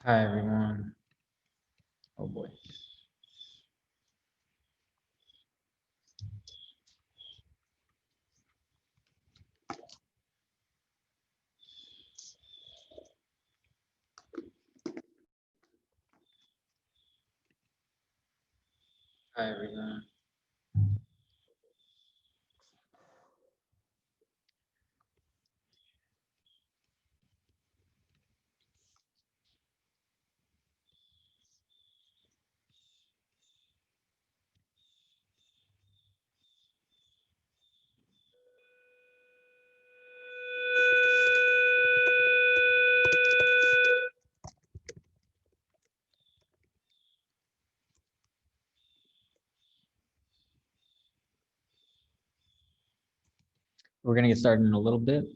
Hi, everyone. Oh boy. Hi, everyone. We're gonna get started in a little bit.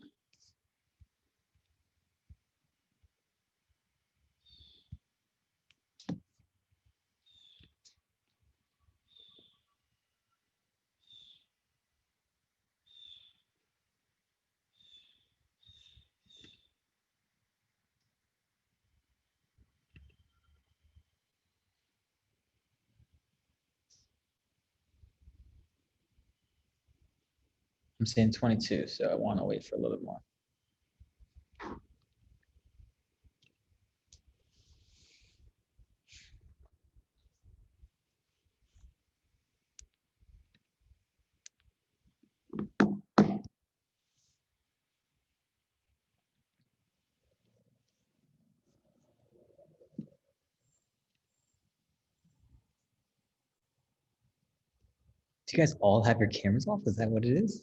I'm saying 22, so I want to wait for a little bit more. Do you guys all have your cameras off? Is that what it is?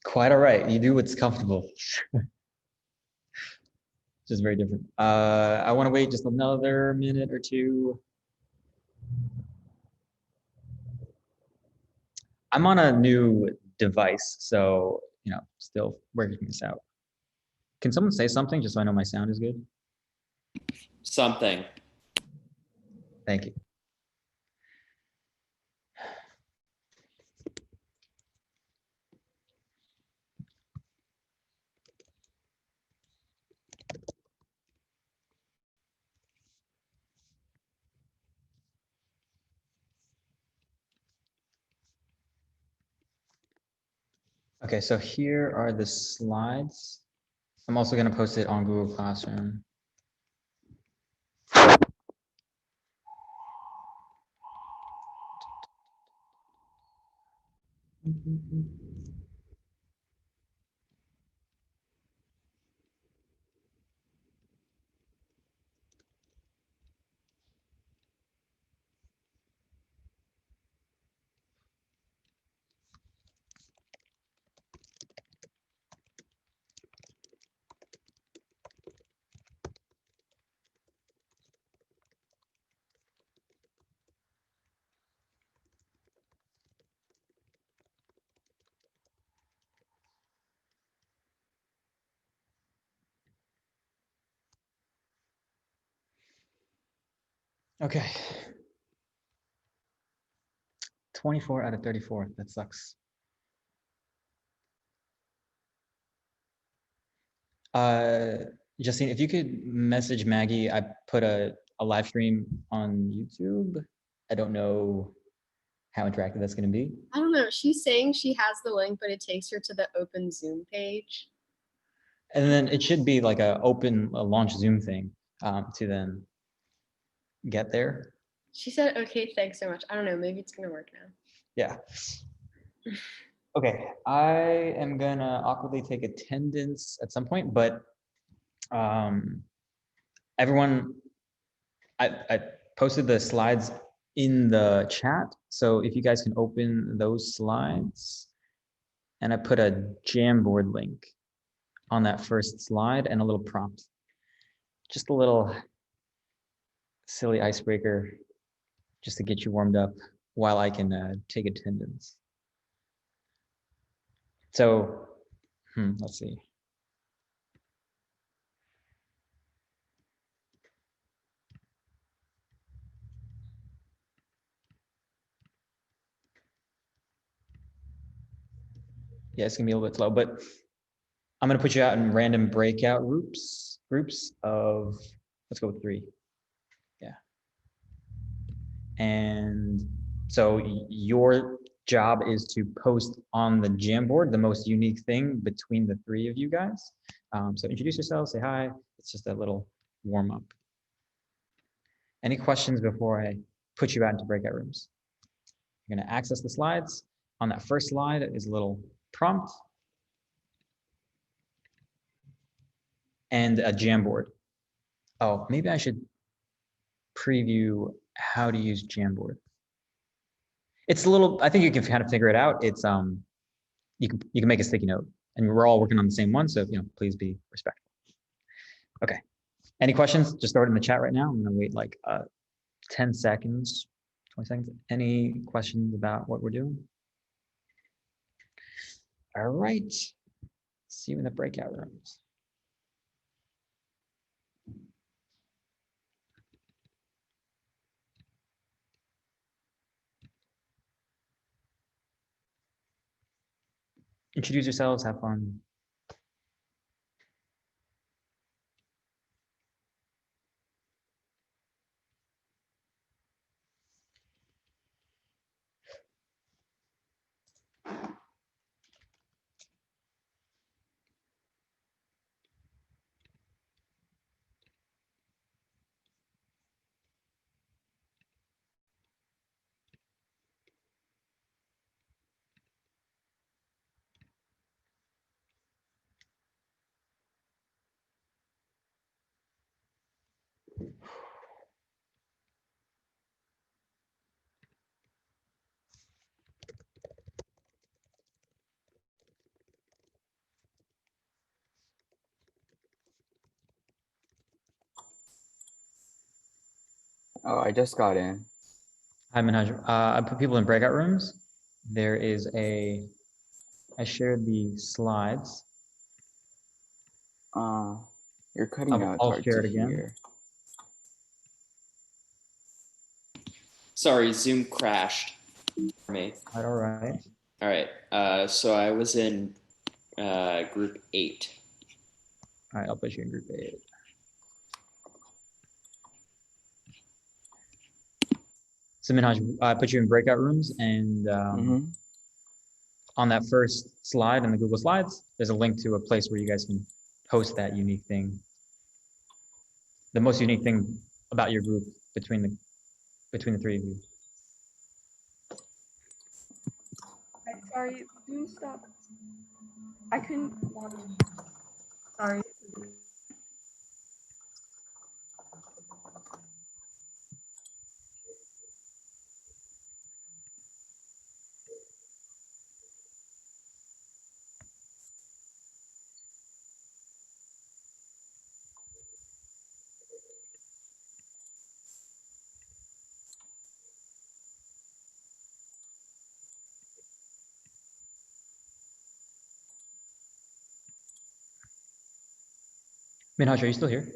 Quite all right. You do what's comfortable. Just very different. I want to wait just another minute or two. I'm on a new device, so still working this out. Can someone say something just so I know my sound is good? Something. Thank you. Okay, so here are the slides. I'm also going to post it on Google Classroom. Okay. 24 out of 34. That sucks. Justine, if you could message Maggie, I put a live stream on YouTube. I don't know how interactive that's going to be. I don't know. She's saying she has the link, but it takes her to the open Zoom page. And then it should be like a launch Zoom thing to then get there. She said, okay, thanks so much. I don't know. Maybe it's going to work now. Yeah. Okay, I am gonna awkwardly take attendance at some point, but everyone, I posted the slides in the chat, so if you guys can open those slides, and I put a Jamboard link on that first slide and a little prompt, just a little silly icebreaker, just to get you warmed up while I can take attendance. So, let's see. Yeah, it's gonna be a little bit slow, but I'm gonna put you out in random breakout groups of, let's go with 3. Yeah. And so your job is to post on the Jamboard the most unique thing between the 3 of you guys. So introduce yourselves, say hi. It's just a little warm up. Any questions before I put you out into breakout rooms? You're gonna access the slides. On that first slide is a little prompt and a Jamboard. Oh, maybe I should preview how to use Jamboard. It's a little, I think you can kind of figure it out. It's you can make a sticky note, and we're all working on the same one, so please be respectful. Okay. Any questions? Just throw it in the chat right now. I'm gonna wait like 10 seconds, 20 seconds. Any questions about what we're doing? All right. See you in the breakout rooms. Introduce yourselves, have fun. Oh, I just got in. Hi, Manhaj. I put people in breakout rooms. There is I shared the slides. You're cutting out. It's I'll hard share to it again. hear. Sorry, Zoom crashed for me. All right. All right. So I was in group 8. All right, I'll put you in group 8. So Minhaj, I put you in breakout rooms, and on that first slide in the Google Slides, there's a link to a place where you guys can post that unique thing. The most unique thing about your group between the 3 of you. Sorry, Zoom stopped. I couldn't log in. Sorry. Minhaj, are you still here?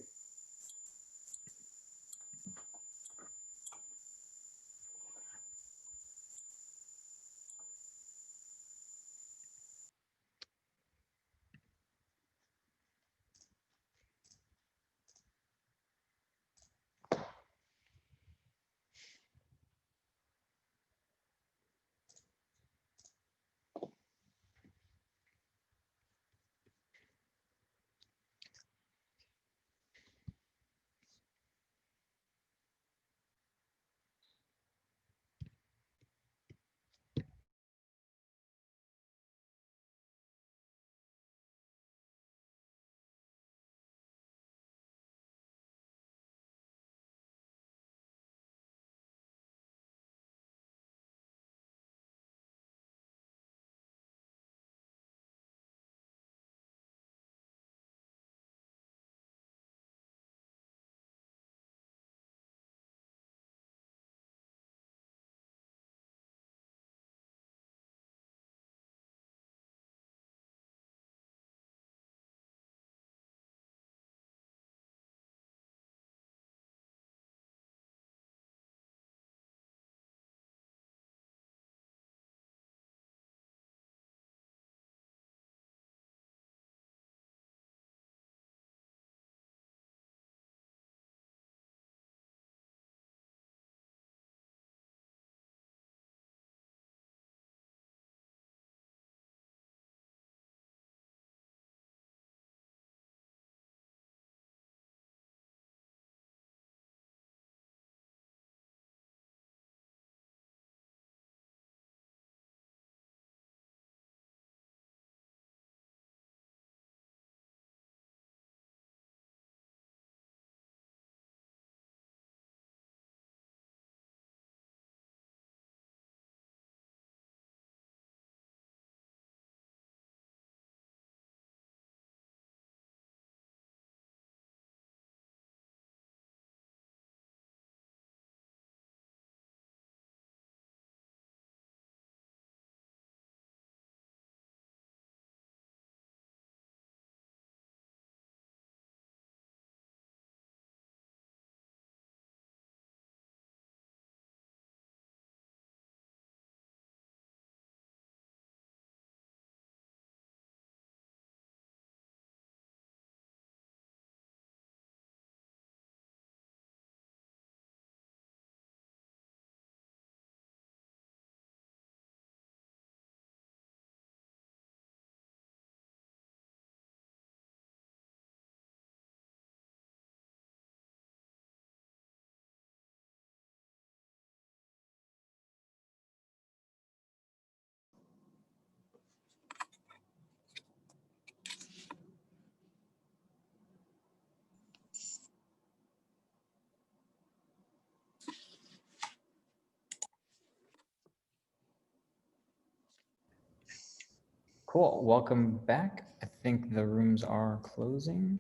Cool, welcome back. I think the rooms are closing.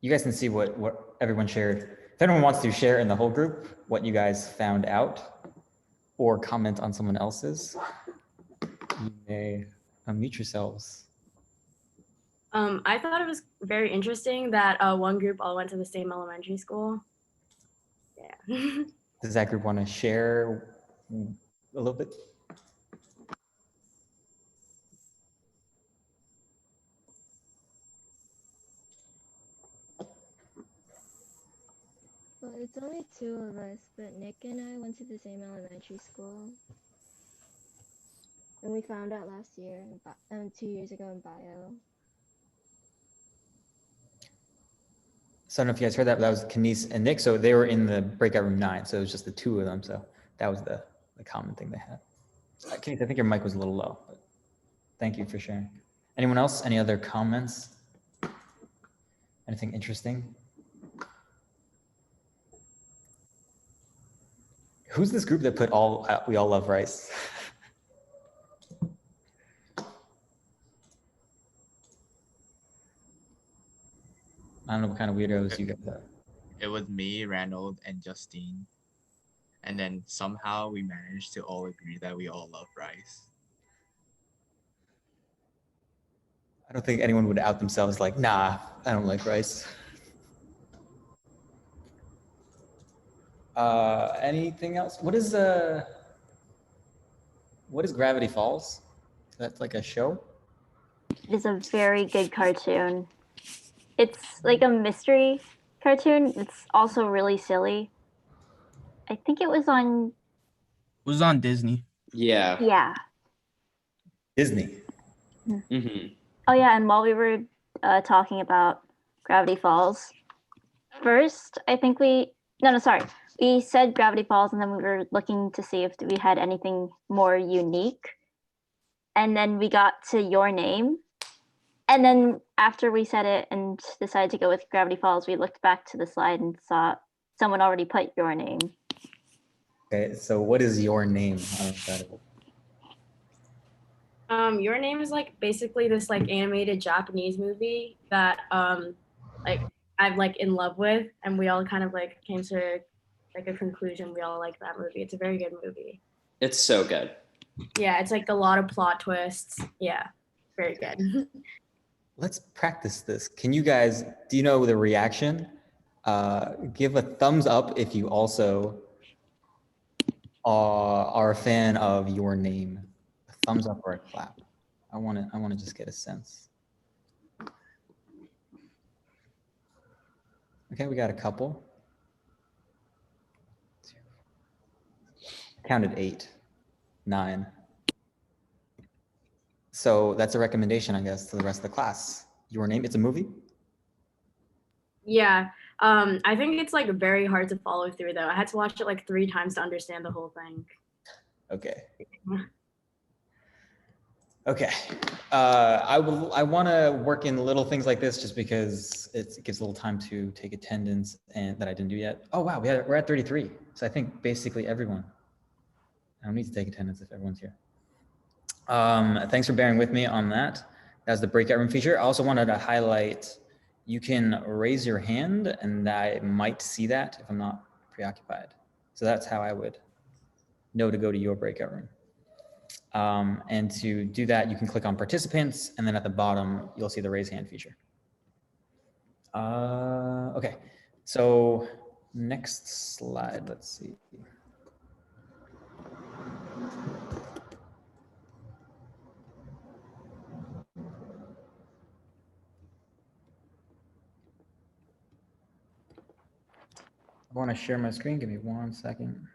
You guys can see what everyone shared. If anyone wants to share in the whole group what you guys found out or comment on someone else's, you may unmute yourselves. I thought it was very interesting that one group all went to the same elementary school. Yeah. Does that group want to share a little bit? Well, it's only 2 of us, but Nick and I went to the same elementary school. And we found out last year, 2 years ago in bio. So I don't know if you guys heard that, but that was Kenise and Nick. So they were in the breakout room 9. So it was just the 2 of them. So that was the common thing they had. Kenise, I think your mic was a little low, but thank you for sharing. Anyone else? Any other comments? Anything interesting? Who's this group that put we all love rice? I don't know what kind of weirdos you guys are. It was me, Reynold, and Justine. And then somehow we managed to all agree that we all love rice. I don't think anyone would out themselves like, nah, I don't like rice. Anything else? What is Gravity Falls? That's like a show? It is a very good cartoon. It's like a mystery cartoon. It's also really silly. I think it was on... It was on Disney. Yeah. Yeah. Disney. Mm-hmm. Oh yeah, and while we were talking about Gravity Falls, first, I think we said Gravity Falls, and then we were looking to see if we had anything more unique. And then we got to Your Name. And then after we said it and decided to go with Gravity Falls, we looked back to the slide and saw someone already put Your Name. Okay, so what is Your Name? I don't know if that is. Your Name is like basically this like animated Japanese movie that like I'm like in love with, and we all kind of like came to like a conclusion. We all like that movie. It's a very good movie. It's so good. Yeah, it's like a lot of plot twists. Yeah, very good. Let's practice this. Can you guys, do you know the reaction? Give a thumbs up if you also are a fan of Your Name. A thumbs up or a clap. I want to just get a sense. Okay, we got a couple. I counted 8, 9. So that's a recommendation, I guess, to the rest of the class. Your Name, it's a movie? Yeah, I think it's like very hard to follow through though. I had to watch it like 3 times to understand the whole thing. Okay. Okay. I want to work in little things like this just because it gives a little time to take attendance and that I didn't do yet. Oh wow, we're at 33. So I think basically everyone. I don't need to take attendance if everyone's here. Thanks for bearing with me on that. That's the breakout room feature. I also wanted to highlight, you can raise your hand and I might see that if I'm not preoccupied. So that's how I would know to go to your breakout room. And to do that, you can click on participants, and then at the bottom, you'll see the raise hand feature. Okay, so next slide, let's see. I want to share my screen. Give me 1 second.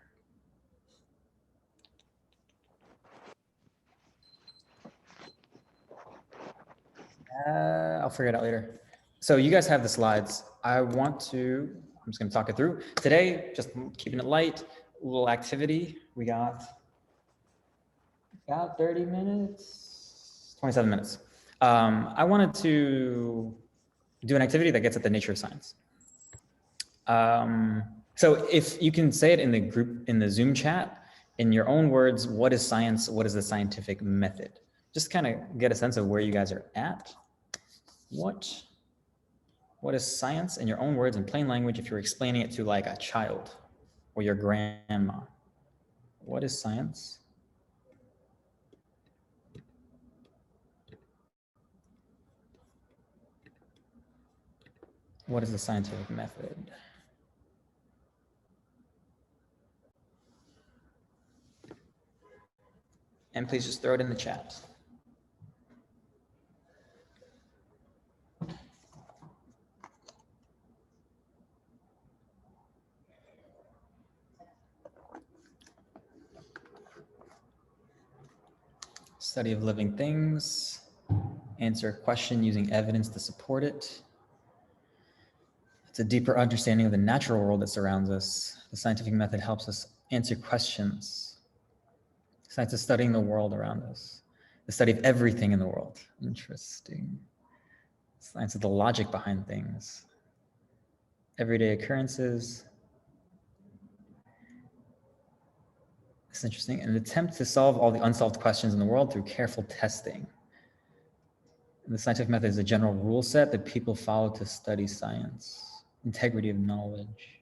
I'll figure it out later. So you guys have the slides. I'm just going to talk it through. Today, just keeping it light, a little activity. We got about 30 minutes, 27 minutes. I wanted to do an activity that gets at the nature of science. So if you can say it in the group, in the Zoom chat, in your own words, what is science? What is the scientific method? just kind of get a sense of where you guys are at. What is science in your own words in plain language if you're explaining it to like a child or your grandma? What is science? What is the scientific method? And please just throw it in the chat. Study of living things. Answer a question using evidence to support it. It's a deeper understanding of the natural world that surrounds us. The scientific method helps us answer questions. Science is studying the world around us. The study of everything in the world. Interesting. Science is the logic behind things. Everyday occurrences. It's interesting. An attempt to solve all the unsolved questions in the world through careful testing. And the scientific method is a general rule set that people follow to study science. Integrity of knowledge.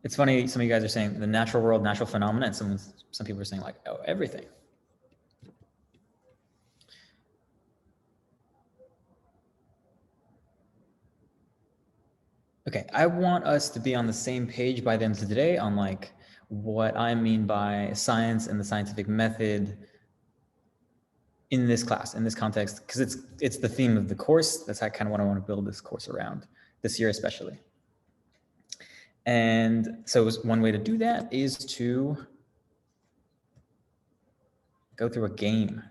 It's funny, some of you guys are saying the natural world, natural phenomena, and some people are saying like, oh, everything. Okay, I want us to be on the same page by the end of today on like what I mean by science and the scientific method in this class, in this context, because it's the theme of the course. That's kind of what I want to build this course around, this year especially. And so one way to do that is to go through a game.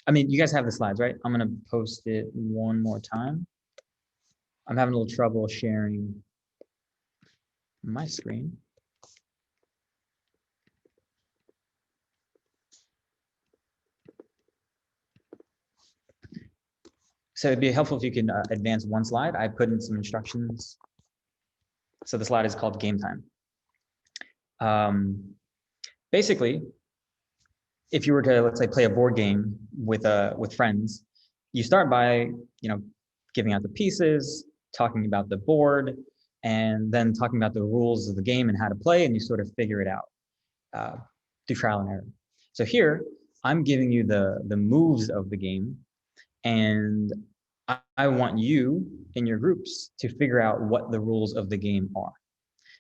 I mean, you guys have the slides, right? I'm going to post it one more time. I'm having a little trouble sharing my screen. So it'd be helpful if you can advance one slide. I put in some instructions. So the slide is called game time. Basically, if you were to, let's say, play a board game with friends, you start by, giving out the pieces, talking about the board, and then talking about the rules of the game and how to play, and you sort of figure it out through trial and error. So here, I'm giving you the moves of the game, and I want you in your groups to figure out what the rules of the game are.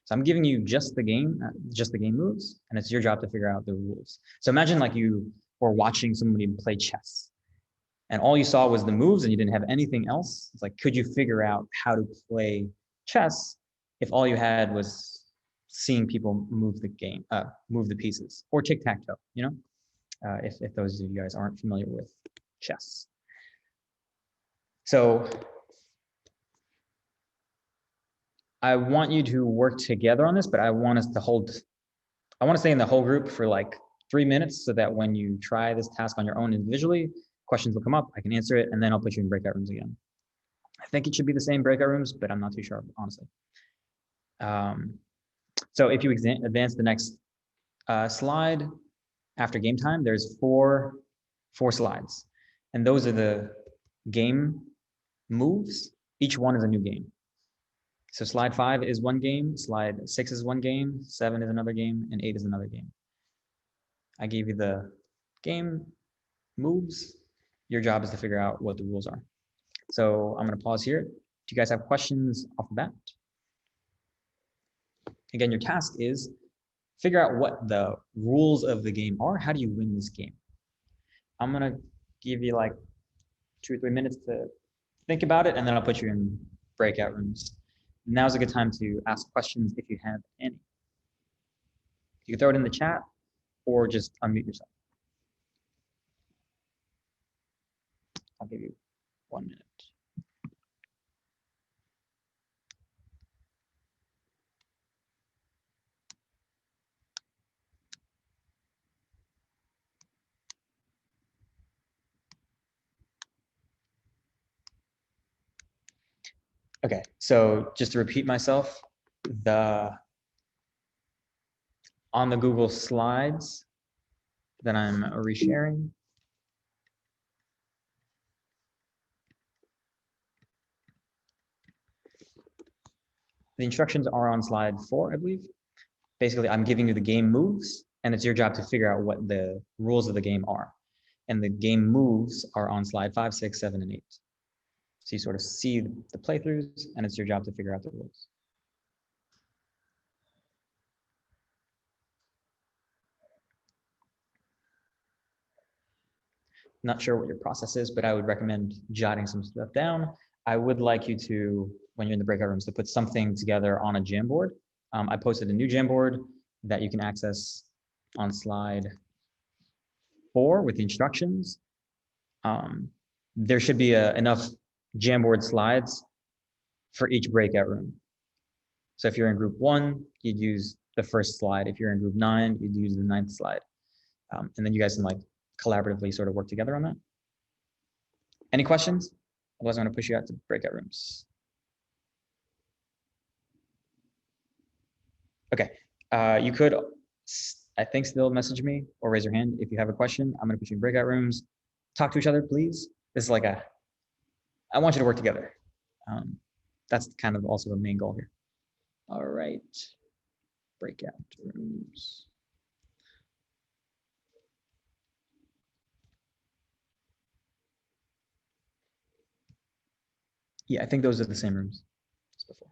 So I'm giving you just the game moves, and it's your job to figure out the rules. So imagine like you were watching somebody play chess, and all you saw was the moves and you didn't have anything else. It's like, could you figure out how to play chess if all you had was seeing people move the game, move the pieces, or tic-tac-toe, if those of you guys aren't familiar with chess. So I want you to work together on this, but I want to stay in the whole group for like 3 minutes so that when you try this task on your own individually, questions will come up, I can answer it, and then I'll put you in breakout rooms again. I think it should be the same breakout rooms, but I'm not too sure, honestly. So if you advance the next slide after game time, there's four slides, and those are the game moves. Each one is a new game. So slide 5 is one game, slide 6 is one game, 7 is another game, and 8 is another game. I gave you the game moves. Your job is to figure out what the rules are. So I'm going to pause here. Do you guys have questions off the bat? Again, your task is figure out what the rules of the game are. How do you win this game? I'm going to give you like 2 or 3 minutes to think about it, and then I'll put you in breakout rooms. Now's a good time to ask questions if you have any. You can throw it in the chat or just unmute yourself. I'll give you 1 minute. Okay, so just to repeat myself, on the Google Slides that I'm resharing, the instructions are on slide 4, I believe. Basically, I'm giving you the game moves, and it's your job to figure out what the rules of the game are. And the game moves are on slide 5, 6, 7, and 8. So you sort of see the playthroughs, and it's your job to figure out the rules. Not sure what your process is, but I would recommend jotting some stuff down. I would like you to, when you're in the breakout rooms, to put something together on a Jamboard. I posted a new Jamboard that you can access on slide 4 with the instructions. There should be enough Jamboard slides for each breakout room. So if you're in group 1, you'd use the first slide. If you're in group 9, you'd use the 9th slide. And then you guys can like collaboratively sort of work together on that. Any questions? Otherwise, I'm going to push you out to breakout rooms. Okay, you could, I think, still message me or raise your hand if you have a question. I'm going to put you in breakout rooms. Talk to each other, please. This is like I want you to work together. That's kind of also the main goal here. All right, breakout rooms. Yeah, I think those are the same rooms as before.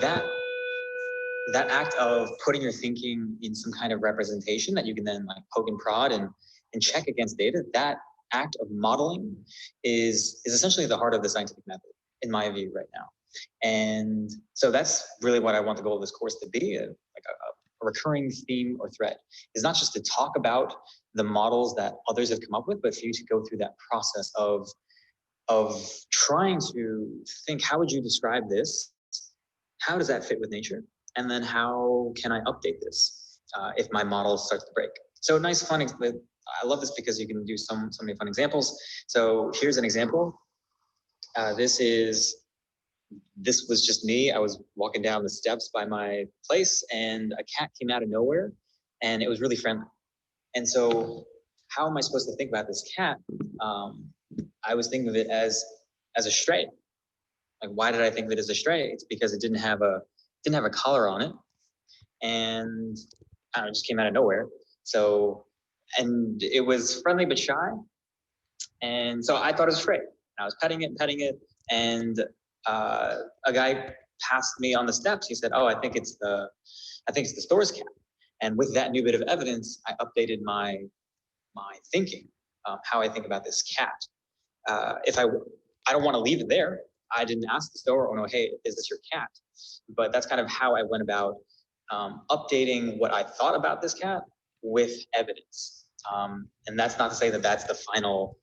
that act of putting your thinking in some kind of representation that you can then like poke and prod and check against data, that act of modeling is essentially the heart of the scientific method, in my view right now. And so that's really what I want the goal of this course to be, like a recurring theme or thread, is not just to talk about the models that others have come up with, but for you to go through that process of trying to think, how would you describe this? How does that fit with nature? And then how can I update this if my model starts to break? So nice, fun, I love this because you can do so many fun examples. So here's an example. This was just me. I was walking down the steps by my place and a cat came out of nowhere and it was really friendly. And so how am I supposed to think about this cat? I was thinking of it as a stray. Like, why did I think of it as a stray? It's because it didn't have a collar on it, and I don't know, it just came out of nowhere. So, and it was friendly but shy, and so I thought it was a stray. I was petting it, and a guy passed me on the steps. He said, "Oh, I think it's the store's cat." And with that new bit of evidence, I updated my thinking, how I think about this cat. If I don't want to leave it there. I didn't ask the store, "Oh no, hey, is this your cat?" But that's kind of how I went about updating what I thought about this cat with evidence. And that's not to say that that's the final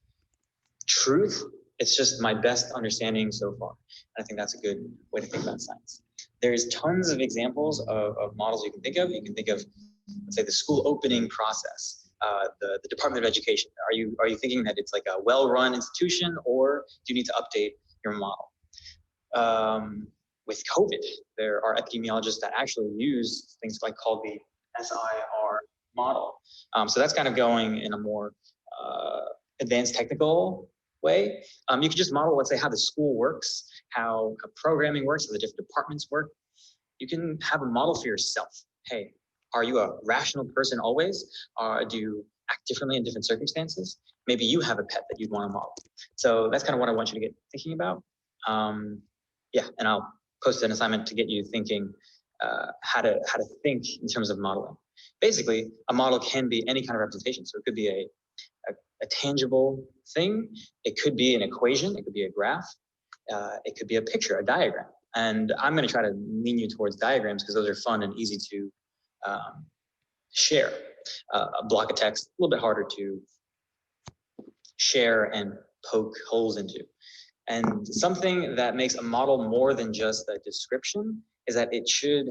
truth. It's just my best understanding so far. And I think that's a good way to think about science. There's tons of examples of models you can think of. You can think of, let's say, the school opening process. The Department of Education. Are you thinking that it's like a well-run institution, or do you need to update your model? With COVID, there are epidemiologists that actually use things like called the SIR model. So that's kind of going in a more advanced technical way. You could just model, let's say, how the school works, how programming works, how the different departments work. You can have a model for yourself. Hey, are you a rational person always? Do you act differently in different circumstances? Maybe you have a pet that you'd want to model. So that's kind of what I want you to get thinking about. Yeah, and I'll post an assignment to get you thinking how to think in terms of modeling. Basically, a model can be any kind of representation. So it could be a tangible thing. It could be an equation. It could be a graph. It could be a picture, a diagram. And I'm going to try to lean you towards diagrams because those are fun and easy to share. A block of text, a little bit harder to share and poke holes into. And something that makes a model more than just a description is that it should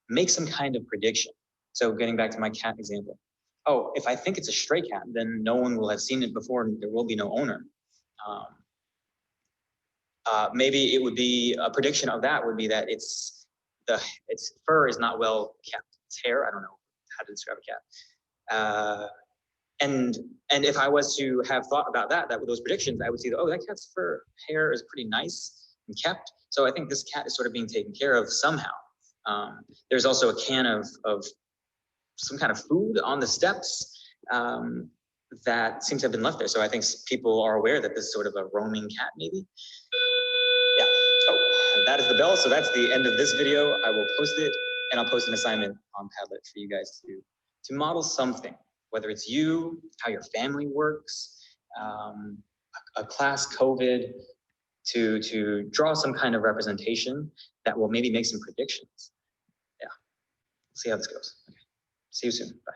make some kind of prediction. So getting back to my cat example. Oh, if I think it's a stray cat, then no one will have seen it before and there will be no owner. Maybe it would be a prediction of that would be that its fur is not well kept. Its hair, I don't know how to describe a cat. And if I was to have thought about that with those predictions, I would see that, oh, that cat's hair is pretty nice and kept. So I think this cat is sort of being taken care of somehow. There's also a can of some kind of food on the steps that seems to have been left there. So I think people are aware that this is sort of a roaming cat, maybe. Yeah. Oh, that is the bell. So that's the end of this video. I will post it, and I'll post an assignment on Padlet for you guys to model something, whether it's you, how your family works, a class COVID, to draw some kind of representation that will maybe make some predictions. Yeah. See how this goes. Okay. See you soon. Bye.